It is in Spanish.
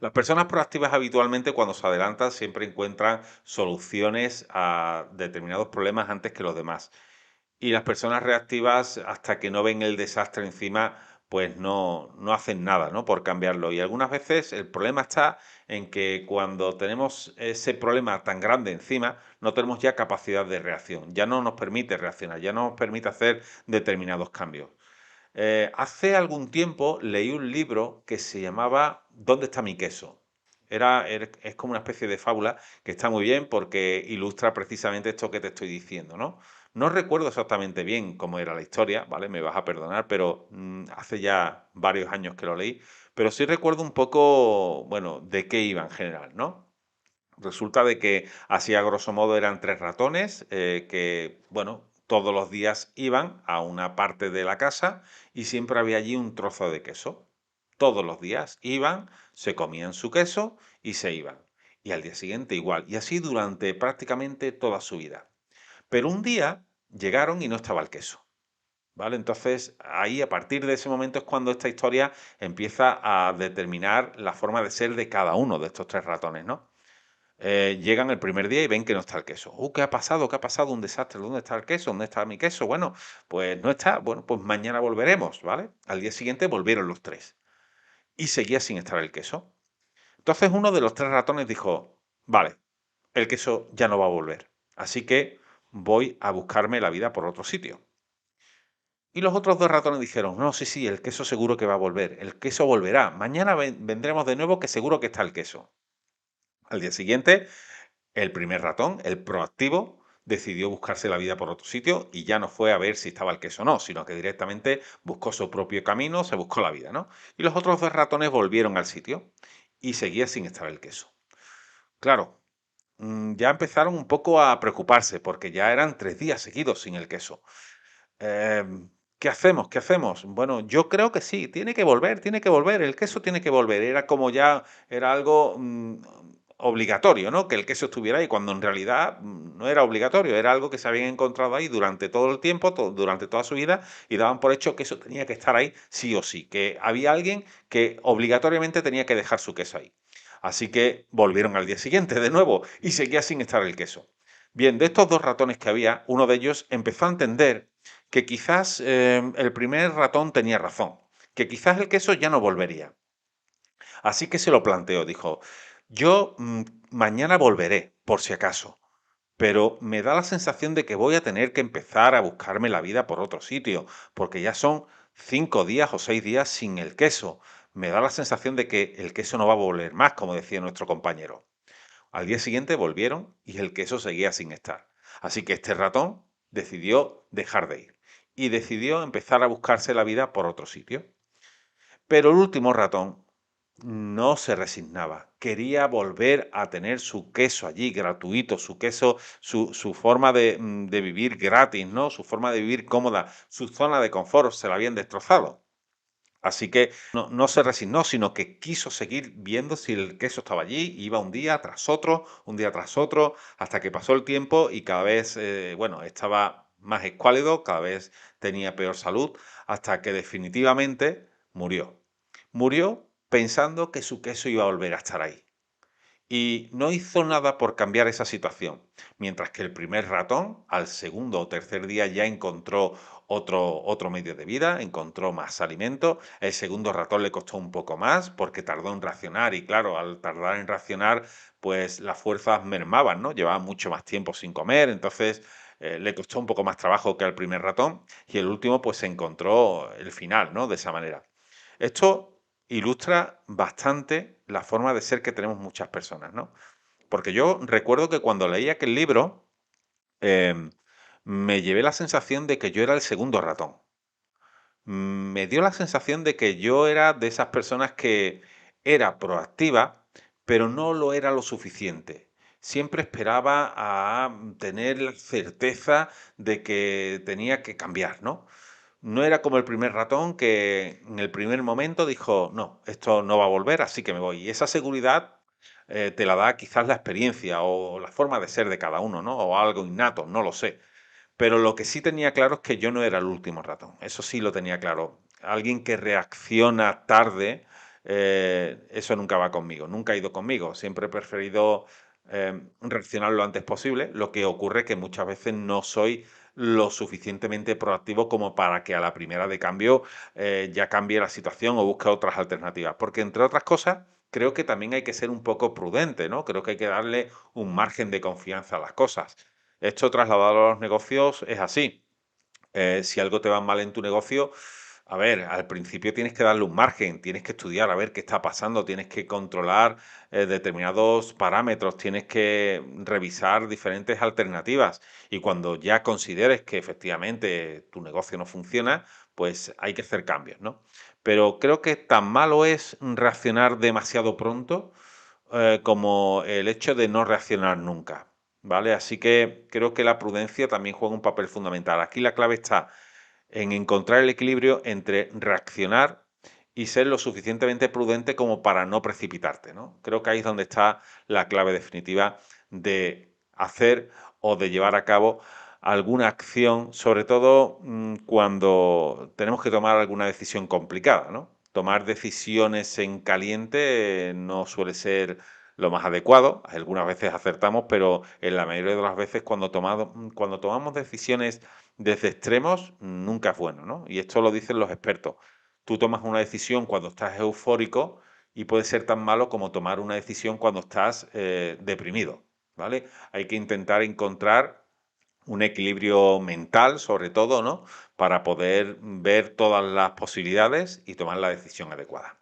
Las personas proactivas habitualmente cuando se adelantan siempre encuentran soluciones a determinados problemas antes que los demás. Y las personas reactivas, hasta que no ven el desastre encima, pues no hacen nada, ¿no? Por cambiarlo. Y algunas veces el problema está en que cuando tenemos ese problema tan grande encima, no tenemos ya capacidad de reacción, ya no nos permite reaccionar, ya no nos permite hacer determinados cambios. Hace algún tiempo leí un libro que se llamaba ¿Dónde está mi queso? Es como una especie de fábula que está muy bien porque ilustra precisamente esto que te estoy diciendo, ¿no? No recuerdo exactamente bien cómo era la historia, ¿vale? Me vas a perdonar, pero hace ya varios años que lo leí, pero sí recuerdo un poco, bueno, de qué iba en general, ¿no? Resulta de que así a grosso modo eran tres ratones que, bueno, todos los días iban a una parte de la casa y siempre había allí un trozo de queso. Todos los días iban, se comían su queso y se iban. Y al día siguiente igual. Y así durante prácticamente toda su vida. Pero un día llegaron y no estaba el queso. ¿Vale? Entonces, ahí a partir de ese momento es cuando esta historia empieza a determinar la forma de ser de cada uno de estos tres ratones, ¿no? Llegan el primer día y ven que no está el queso. ¿Qué ha pasado? ¿Qué ha pasado? Un desastre. ¿Dónde está el queso? ¿Dónde está mi queso? Bueno, pues no está. Bueno, pues mañana volveremos, ¿vale? Al día siguiente volvieron los tres y seguía sin estar el queso. Entonces uno de los tres ratones dijo, vale, el queso ya no va a volver. Así que voy a buscarme la vida por otro sitio. Y los otros dos ratones dijeron, no, sí, sí, el queso seguro que va a volver. El queso volverá. Mañana vendremos de nuevo que seguro que está el queso. Al día siguiente el primer ratón, el proactivo, decidió buscarse la vida por otro sitio y ya no fue a ver si estaba el queso o no, sino que directamente buscó su propio camino, se buscó la vida, ¿no? Y los otros dos ratones volvieron al sitio y seguía sin estar el queso. Claro, ya empezaron un poco a preocuparse porque ya eran 3 días seguidos sin el queso. ¿Qué hacemos? ¿Qué hacemos? Bueno, yo creo que sí, tiene que volver, el queso tiene que volver. Era como ya, era algo obligatorio, ¿no? Que el queso estuviera ahí, cuando en realidad no era obligatorio, era algo que se habían encontrado ahí durante todo el tiempo, durante toda su vida, y daban por hecho que eso tenía que estar ahí sí o sí, que había alguien que obligatoriamente tenía que dejar su queso ahí. Así que volvieron al día siguiente de nuevo y seguía sin estar el queso. Bien, de estos dos ratones que había, uno de ellos empezó a entender que quizás el primer ratón tenía razón, que quizás el queso ya no volvería. Así que se lo planteó, dijo, yo mañana volveré, por si acaso, pero me da la sensación de que voy a tener que empezar a buscarme la vida por otro sitio, porque ya son 5 días o 6 días sin el queso. Me da la sensación de que el queso no va a volver más, como decía nuestro compañero. Al día siguiente volvieron y el queso seguía sin estar. Así que este ratón decidió dejar de ir y decidió empezar a buscarse la vida por otro sitio. Pero el último ratón no se resignaba. Quería volver a tener su queso allí gratuito, su queso, su forma de vivir gratis, ¿no? Su forma de vivir cómoda, su zona de confort se la habían destrozado. Así que no se resignó, sino que quiso seguir viendo si el queso estaba allí, iba un día tras otro, un día tras otro, hasta que pasó el tiempo y cada vez, bueno, estaba más escuálido, cada vez tenía peor salud, hasta que definitivamente murió. Murió pensando que su queso iba a volver a estar ahí y no hizo nada por cambiar esa situación. Mientras que el primer ratón, al segundo o tercer día, ya encontró otro medio de vida, encontró más alimento. El segundo ratón le costó un poco más porque tardó en racionar y claro, al tardar en racionar, pues las fuerzas mermaban, ¿no? Llevaba mucho más tiempo sin comer, entonces le costó un poco más trabajo que al primer ratón y el último pues encontró el final, ¿no? De esa manera. Esto ilustra bastante la forma de ser que tenemos muchas personas, ¿no? Porque yo recuerdo que cuando leí aquel libro, em, me llevé la sensación de que yo era el segundo ratón. Me dio la sensación de que yo era de esas personas que era proactiva, pero no lo era lo suficiente. Siempre esperaba a tener la certeza de que tenía que cambiar, ¿no? No era como el primer ratón que en el primer momento dijo, no, esto no va a volver, así que me voy. Y esa seguridad te la da quizás la experiencia o la forma de ser de cada uno, ¿no? O algo innato, no lo sé. Pero lo que sí tenía claro es que yo no era el último ratón. Eso sí lo tenía claro. Alguien que reacciona tarde eso nunca va conmigo, nunca ha ido conmigo. Siempre he preferido reaccionar lo antes posible. Lo que ocurre que muchas veces no soy lo suficientemente proactivo como para que a la primera de cambio ya cambie la situación o busque otras alternativas. Porque entre otras cosas, creo que también hay que ser un poco prudente, ¿no? Creo que hay que darle un margen de confianza a las cosas. Esto trasladado a los negocios es así. Si algo te va mal en tu negocio, a ver, al principio tienes que darle un margen, tienes que estudiar a ver qué está pasando, tienes que controlar determinados parámetros, tienes que revisar diferentes alternativas y cuando ya consideres que efectivamente tu negocio no funciona, pues hay que hacer cambios, ¿no? Pero creo que tan malo es reaccionar demasiado pronto como el hecho de no reaccionar nunca, ¿vale? Así que creo que la prudencia también juega un papel fundamental. Aquí la clave está en encontrar el equilibrio entre reaccionar y ser lo suficientemente prudente como para no precipitarte, ¿no? Creo que ahí es donde está la clave definitiva de hacer o de llevar a cabo alguna acción, sobre todo cuando tenemos que tomar alguna decisión complicada, ¿no? Tomar decisiones en caliente no suele ser lo más adecuado. Algunas veces acertamos, pero en la mayoría de las veces cuando tomamos decisiones desde extremos nunca es bueno, ¿no? Y esto lo dicen los expertos. Tú tomas una decisión cuando estás eufórico y puede ser tan malo como tomar una decisión cuando estás deprimido, ¿vale? Hay que intentar encontrar un equilibrio mental, sobre todo, ¿no? Para poder ver todas las posibilidades y tomar la decisión adecuada.